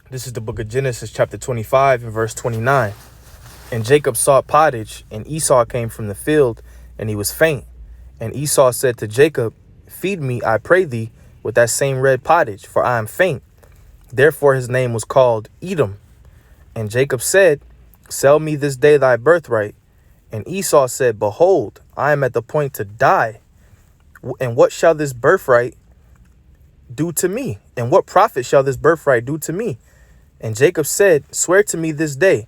This is the book of Genesis, chapter 25 and verse 29. And Jacob sought pottage, and Esau came from the field, and he was faint. And Esau said to Jacob, feed me, I pray thee, with that same red pottage, for I am faint. Therefore his name was called Edom. And Jacob said, sell me this day thy birthright. And Esau said, behold, I am at the point to die. And what shall this birthright do to me? And what profit shall this birthright do to me? And Jacob said, swear to me this day.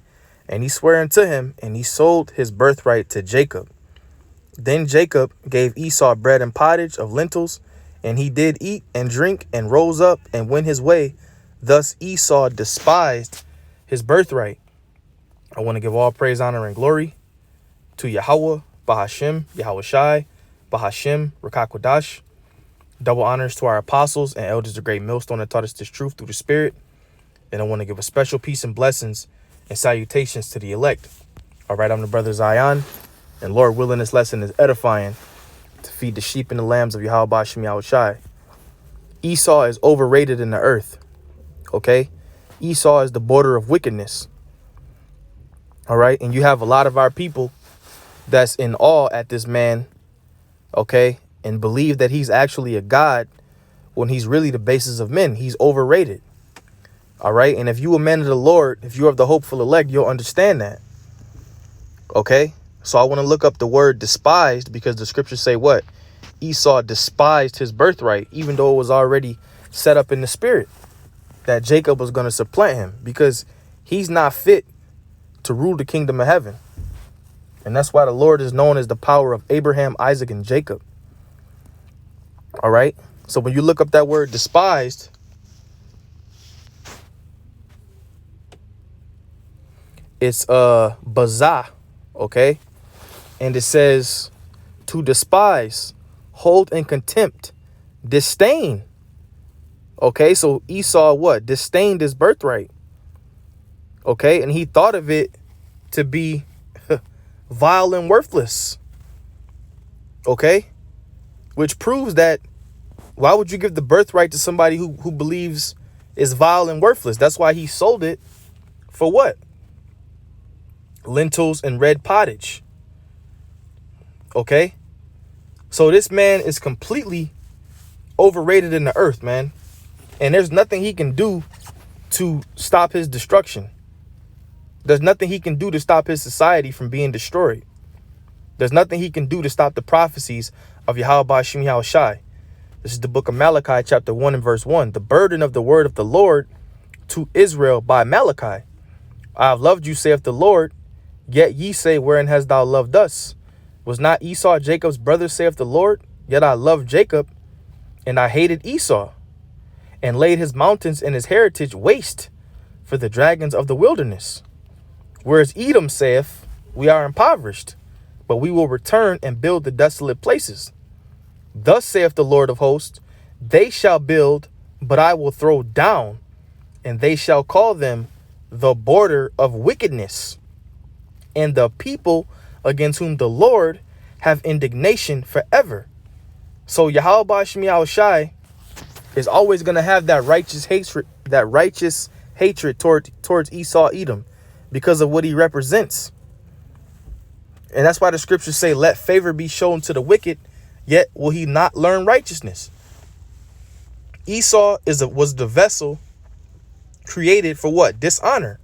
And he sware unto him, and he sold his birthright to Jacob. Then Jacob gave Esau bread and pottage of lentils, and he did eat and drink, and rose up and went his way. Thus Esau despised his birthright. I want to give all praise, honor, and glory to Yahweh, Bahashem, Yahweh Shai, Bahashem, Rakakwadash. Double honors to our apostles and elders of Great Millstone that taught us this truth through the Spirit. And I want to give a special peace and blessings and salutations to the elect. All right, I'm the brother Zion, and Lord willing, this lesson is edifying to feed the sheep and the lambs of Yahweh Bashem Yahweh Shai. Esau is overrated in the earth. Okay, Esau is the border of wickedness. All right, and you have a lot of our people that's in awe at this man, okay, and believe that he's actually a god when he's really the basis of men. He's overrated. All right. And if you a man of the Lord, if you are the hopeful elect, you'll understand that. OK, so I want to look up the word despised, because the scriptures say what? Esau despised his birthright, even though it was already set up in the spirit that Jacob was going to supplant him, because he's not fit to rule the kingdom of heaven. And that's why the Lord is known as the power of Abraham, Isaac, and Jacob. All right. So when you look up that word despised, it's bazah, okay? And it says to despise, hold in contempt, disdain. Okay, so Esau what? Disdained his birthright. Okay, and he thought of it to be vile and worthless. Okay, which proves that why would you give the birthright to somebody who believes is vile and worthless? That's why he sold it for what? Lentils and red pottage. Okay, so this man is completely overrated in the earth, man, and there's nothing he can do to stop his destruction. There's nothing he can do to stop his society from being destroyed. There's nothing he can do to stop the prophecies of Yahweh Bashem Yahweh Shai. This is the book of Malachi, chapter 1 and verse 1. The burden of the word of the Lord to Israel by Malachi. I have loved you, saith the Lord. Yet ye say, wherein hast thou loved us? Was not Esau Jacob's brother, saith the Lord? Yet I loved Jacob, and I hated Esau, and laid his mountains and his heritage waste for the dragons of the wilderness. Whereas Edom saith, we are impoverished, but we will return and build the desolate places. Thus saith the Lord of hosts, they shall build, but I will throw down, and they shall call them the border of wickedness, and the people against whom the Lord have indignation forever. So Yahweh Bashem Yahweh Shai is always going to have that righteous hatred towards Esau Edom because of what he represents. And that's why the scriptures say, let favor be shown to the wicked, yet will he not learn righteousness. Esau was the vessel created for what? Dishonor.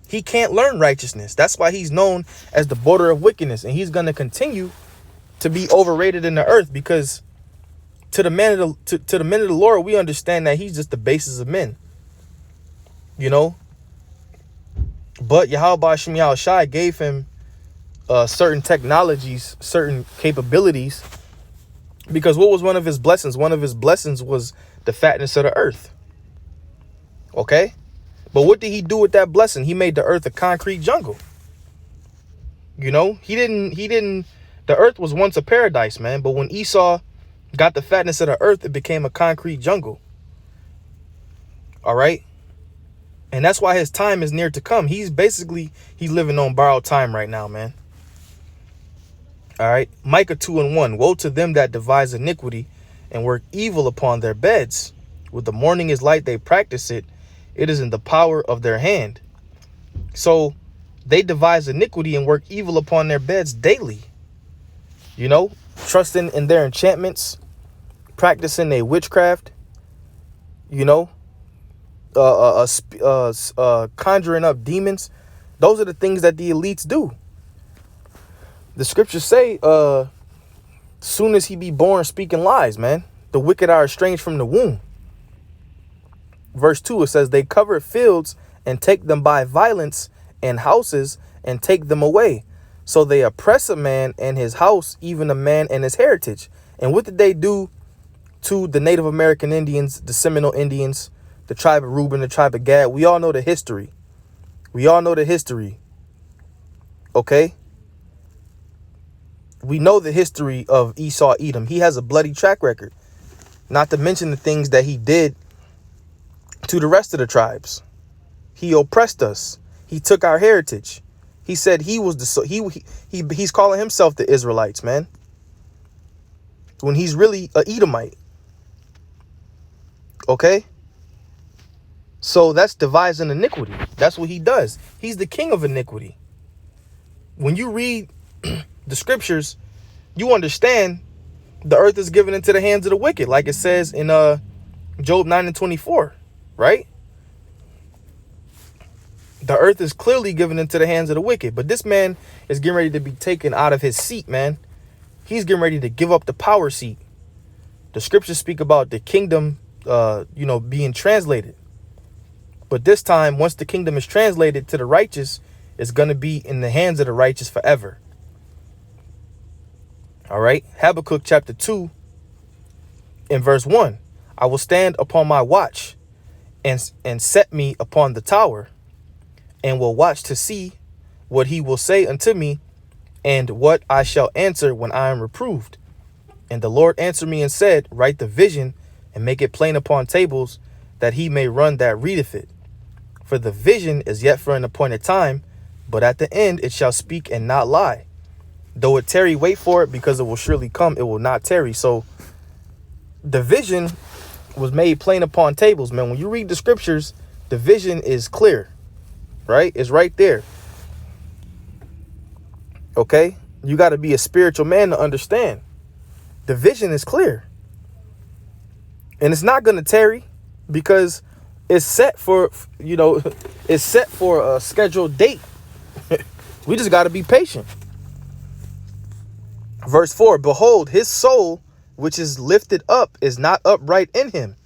He can't learn righteousness. That's why he's known as the border of wickedness. And he's going to continue to be overrated in the earth, because to the men of the Lord, we understand that he's just the basis of men. You know? But Yahweh Bashem Yahweh Shai gave him certain technologies, certain capabilities, because what was one of his blessings? One of his blessings was the fatness of the earth. Okay? But what did he do with that blessing? He made the earth a concrete jungle. You know, the earth was once a paradise, man. But when Esau got the fatness of the earth, it became a concrete jungle. All right. And that's why his time is near to come. He's living on borrowed time right now, man. All right. Micah 2:1. Woe to them that devise iniquity and work evil upon their beds. With the morning is light, they practice it, It is in the power of their hand. So they devise iniquity and work evil upon their beds daily. You know, trusting in their enchantments, practicing their witchcraft, you know, conjuring up demons. Those are the things that the elites do. The scriptures say, soon as he be born speaking lies, man, the wicked are estranged from the womb. Verse 2, it says, they cover fields and take them by violence, and houses and take them away. So they oppress a man and his house, even a man and his heritage. And what did they do to the Native American Indians, the Seminole Indians, the tribe of Reuben, the tribe of Gad? We all know the history. We all know the history. Okay? We know the history of Esau Edom. He has a bloody track record. Not to mention the things that he did to the rest of the tribes. He oppressed us. He took our heritage. He said he was he's calling himself the Israelites, man, when he's really a Edomite. Okay? So that's devising iniquity. That's what he does. He's the king of iniquity. When you read the scriptures, you understand the earth is given into the hands of the wicked, like it says in Job 9:24, right? The earth is clearly given into the hands of the wicked. But this man is getting ready to be taken out of his seat, man. He's getting ready to give up the power seat. The scriptures speak about the kingdom, being translated. But this time, once the kingdom is translated to the righteous, it's going to be in the hands of the righteous forever. All right. Habakkuk chapter 2 in verse 1. I will stand upon my watch and set me upon the tower, and will watch to see what he will say unto me, and what I shall answer when I am reproved. And the Lord answered me and said, write the vision and make it plain upon tables, that he may run that readeth it. For the vision is yet for an appointed time, but at the end it shall speak and not lie. Though it tarry, wait for it, because it will surely come, it will not tarry. So the vision was made plain upon tables, man. When you read the scriptures, the vision is clear. Right? It's right there. Okay? You got to be a spiritual man to understand. The vision is clear. And it's not going to tarry, because it's set for, it's set for a scheduled date. We just got to be patient. Verse 4, behold, his soul, which is lifted up, is not upright in him,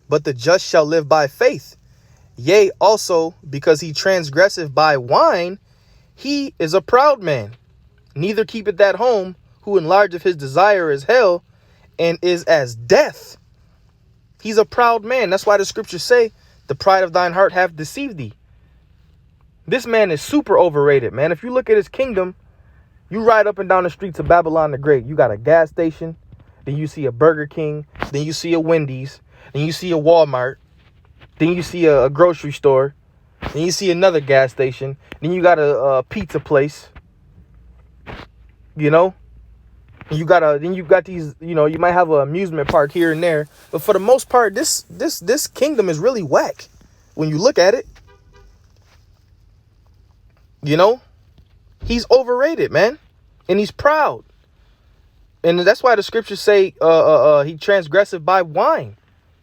but the just shall live by faith. Yea, also, because he transgresseth by wine, he is a proud man. Neither keepeth that home, who enlargeth his desire as hell, and is as death. He's a proud man. That's why the scriptures say, the pride of thine heart hath deceived thee. This man is super overrated, man. If you look at his kingdom, you ride up and down the streets of Babylon the Great. You got a gas station, then you see a Burger King, then you see a Wendy's, then you see a Walmart. Then you see a grocery store. Then you see another gas station. Then you got a pizza place. Then you got these, you might have an amusement park here and there. But for the most part, this kingdom is really whack when you look at it. He's overrated, man. And he's proud. And that's why the scriptures say he transgresseth by wine.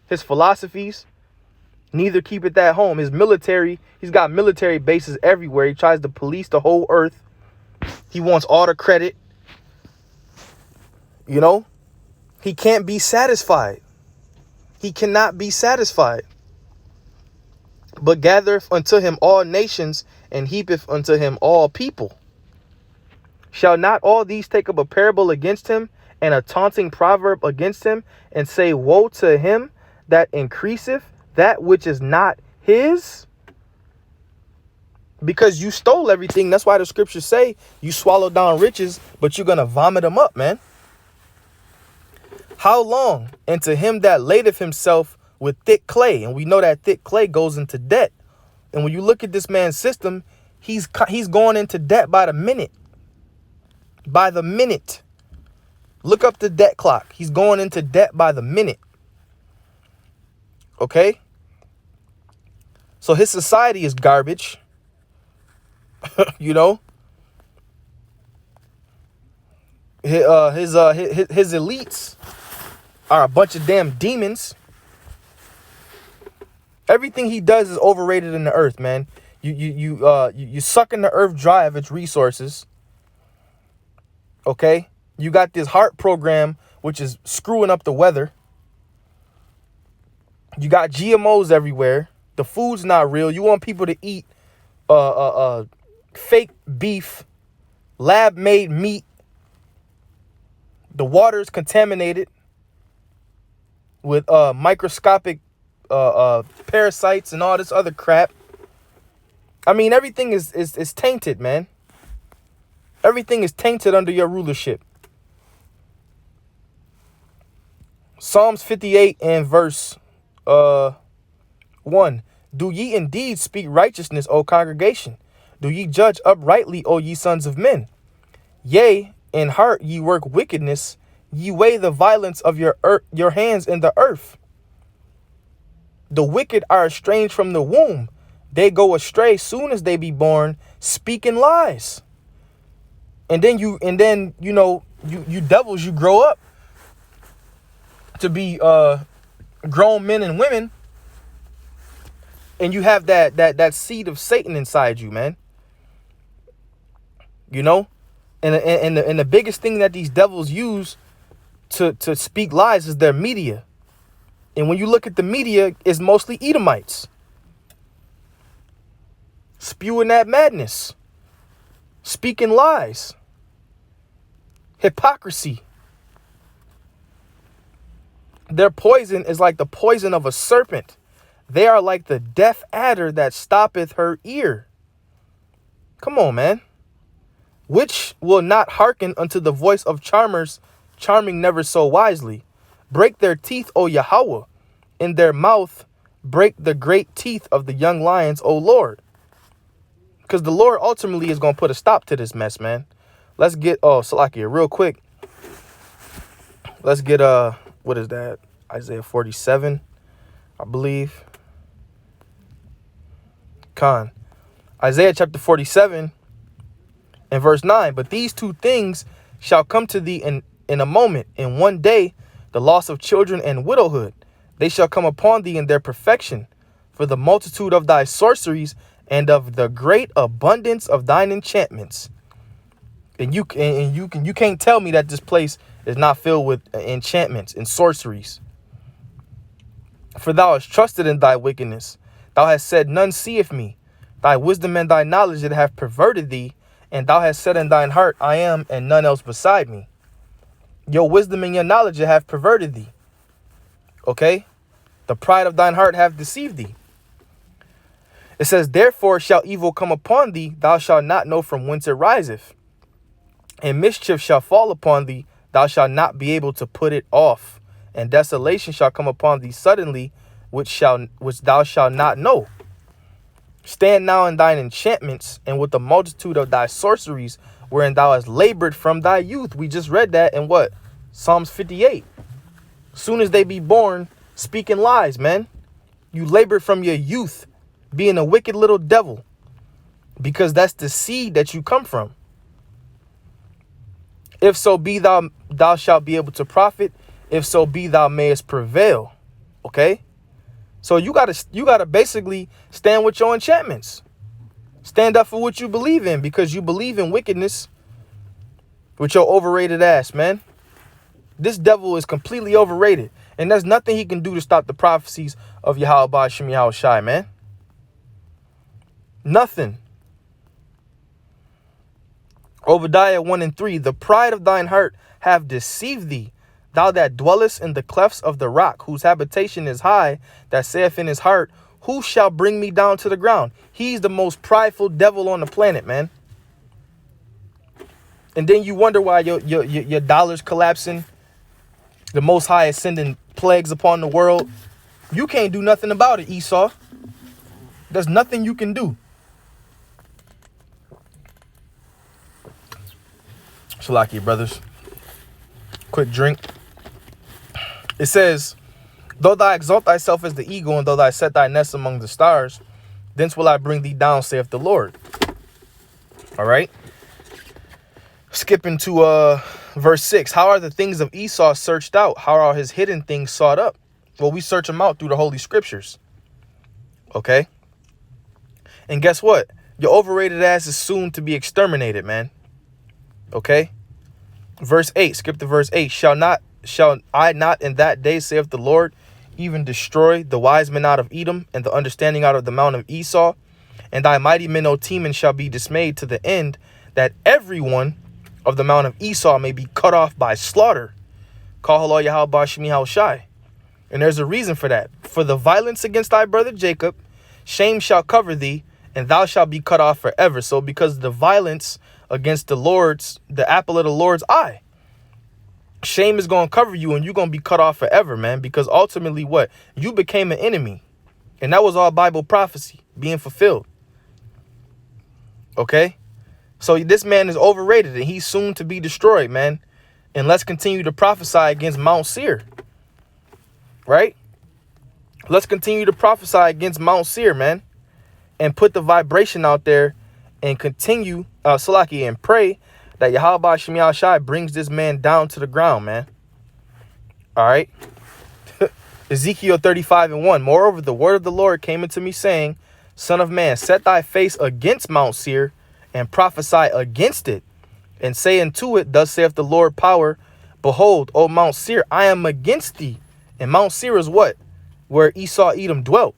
His philosophies. Neither keepeth that home. His military, he's got military bases everywhere. He tries to police the whole earth. He wants all the credit. He can't be satisfied. He cannot be satisfied. But gathereth unto him all nations, and heapeth unto him all people. Shall not all these take up a parable against him, and a taunting proverb against him, and say, woe to him that increaseth that which is not his? Because you stole everything. That's why the scriptures say you swallow down riches, but you're going to vomit them up, man. How long? And to him that ladeth himself with thick clay. And we know that thick clay goes into debt. And when you look at this man's system, he's going into debt by the minute. By the minute. Look up the debt clock. He's going into debt by the minute. Okay? So his society is garbage. You know, his elites are a bunch of damn demons. Everything he does is overrated in the earth, man. You sucking the earth dry of its resources. Okay, you got this heart program which is screwing up the weather. You got GMOs everywhere. The food's not real. You want people to eat fake beef, lab-made meat. The water is contaminated with microscopic parasites and all this other crap. I mean, everything is tainted, man. Everything is tainted under your rulership. Psalms 58 and verse 1. Do ye indeed speak righteousness, O congregation? Do ye judge uprightly, O ye sons of men? Yea, in heart ye work wickedness. Ye weigh the violence of your hands in the earth. The wicked are estranged from the womb. They go astray soon as they be born, speaking lies. And then you devils, you grow up to be grown men and women, and you have that seed of Satan inside you, man. You know, and the biggest thing that these devils use to speak lies is their media. And when you look at the media, it's mostly Edomites spewing that madness, speaking lies, hypocrisy. Their poison is like the poison of a serpent. They are like the deaf adder that stoppeth her ear. Come on, man. Which will not hearken unto the voice of charmers, charming never so wisely. Break their teeth, O Yahweh. In their mouth break the great teeth of the young lions, O Lord. Because the Lord ultimately is going to put a stop to this mess, man. Let's get, Salakia, real quick. Let's get, what is that? Isaiah 47, I believe. Isaiah chapter 47 and verse 9. But these two things shall come to thee in a moment, in one day, the loss of children and widowhood. They shall come upon thee in their perfection, for the multitude of thy sorceries and of the great abundance of thine enchantments. And you can't tell me that this place is not filled with enchantments and sorceries. For thou hast trusted in thy wickedness. Thou hast said, none seeth me. Thy wisdom and thy knowledge that have perverted thee. And thou hast said in thine heart, I am, and none else beside me. Your wisdom and your knowledge that have perverted thee. Okay? The pride of thine heart have deceived thee. It says, therefore shall evil come upon thee. Thou shalt not know from whence it riseth. And mischief shall fall upon thee. Thou shalt not be able to put it off. And desolation shall come upon thee suddenly, which thou shalt not know. Stand now in thine enchantments, and with the multitude of thy sorceries, wherein thou hast labored from thy youth. We just read that in what? Psalms 58. Soon as they be born, speaking lies, man. You labored from your youth, being a wicked little devil, because that's the seed that you come from. If so be thou shalt be able to profit. If so be thou mayest prevail. Okay? So you gotta basically stand with your enchantments. Stand up for what you believe in, because you believe in wickedness with your overrated ass, man. This devil is completely overrated. And there's nothing he can do to stop the prophecies of Yahweh Shem Yahweh Shai, man. Nothing. Obadiah 1 and 3. The pride of thine heart have deceived thee. Thou that dwellest in the clefts of the rock, whose habitation is high, that saith in his heart, who shall bring me down to the ground? He's the most prideful devil on the planet, man. And then you wonder why your dollar's collapsing. The Most High is sending plagues upon the world. You can't do nothing about it, Esau. There's nothing you can do. Shalaki, brothers. Quick drink. It says, though thou exalt thyself as the eagle, and though thou set thy nest among the stars, Thence will I bring thee down, saith the Lord. All right. Skipping to verse 6. How are the things of Esau searched out? How are his hidden things sought up? Well, we search them out through the Holy Scriptures. Okay. And guess what? Your overrated ass is soon to be exterminated, man. Okay. Verse 8. Skip to verse 8. Shall I not in that day, saith the Lord, even destroy the wise men out of Edom, and the understanding out of the mount of Esau? And thy mighty men, O Teman, shall be dismayed, to the end that everyone of the mount of Esau may be cut off by slaughter. Call halal Yahweh Shemi Hawashai. And there's a reason for that. For the violence against thy brother Jacob, shame shall cover thee, and thou shalt be cut off forever. So because the violence against the apple of the Lord's eye, shame is going to cover you, and you're going to be cut off forever, man. Because ultimately what? You became an enemy. And that was all Bible prophecy being fulfilled. Okay? So this man is overrated, and he's soon to be destroyed, man. And let's continue to prophesy against Mount Seir. Right? Let's continue to prophesy against Mount Seir, man. And put the vibration out there and continue, Salaki, and pray that Yahweh Shemi Hawashai brings this man down to the ground, man. All right? Ezekiel 35:1. Moreover, the word of the Lord came unto me, saying, Son of man, set thy face against Mount Seir, and prophesy against it, and say unto it, Thus saith the Lord power, Behold, O Mount Seir, I am against thee. And Mount Seir is what? Where Esau Edom dwelt.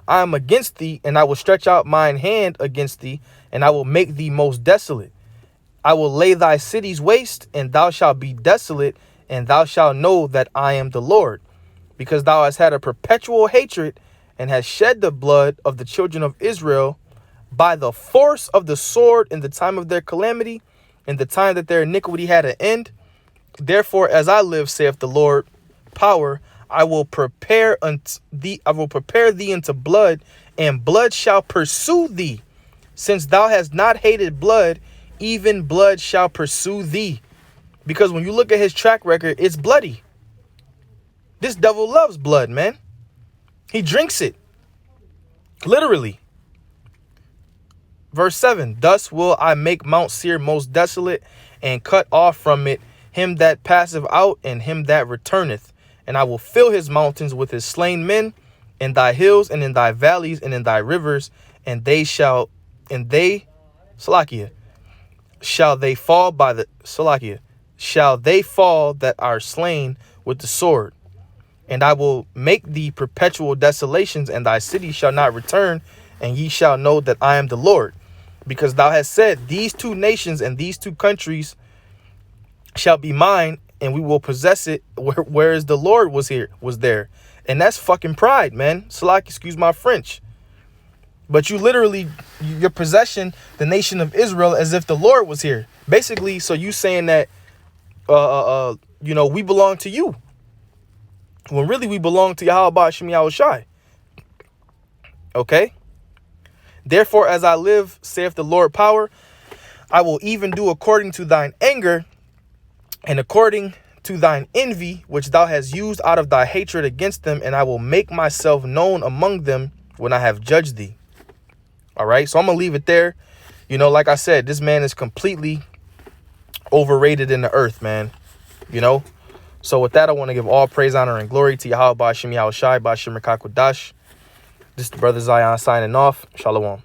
I am against thee, and I will stretch out mine hand against thee, and I will make thee most desolate. I will lay thy cities waste, and thou shalt be desolate, and thou shalt know that I am the Lord, because thou hast had a perpetual hatred, and hast shed the blood of the children of Israel by the force of the sword in the time of their calamity, in the time that their iniquity had an end. Therefore, as I live, saith the Lord power, I will prepare thee unto blood, and blood shall pursue thee. Since thou hast not hated blood, even blood shall pursue thee. Because when you look at his track record, it's bloody. This devil loves blood, man. He drinks it. Literally. Verse 7. Thus will I make Mount Seir most desolate, and cut off from it him that passeth out, and him that returneth. And I will fill his mountains with his slain men, in thy hills, and in thy valleys, and in thy rivers, and they shall they fall that are slain with the sword. And I will make thee perpetual desolations, and thy city shall not return, and ye shall know that I am the Lord. Because thou hast said, These two nations and these two countries shall be mine, and we will possess it, whereas the Lord was there. And that's fucking pride, man. Salaki, excuse my French. But you're possessing the nation of Israel as if the Lord was here. Basically, so you saying that, we belong to you, when really we belong to Yahweh Shemi Hawashai. Okay? Therefore, as I live, saith the Lord power, I will even do according to thine anger, and according to thine envy, which thou hast used out of thy hatred against them, and I will make myself known among them when I have judged thee. All right, so I'm going to leave it there. Like I said, this man is completely overrated in the earth, man. So with that, I want to give all praise, honor, and glory to Yahweh Shemi Hawashai, Ba'ashem Rekakodash. This is the Brother Zion signing off. Shalom.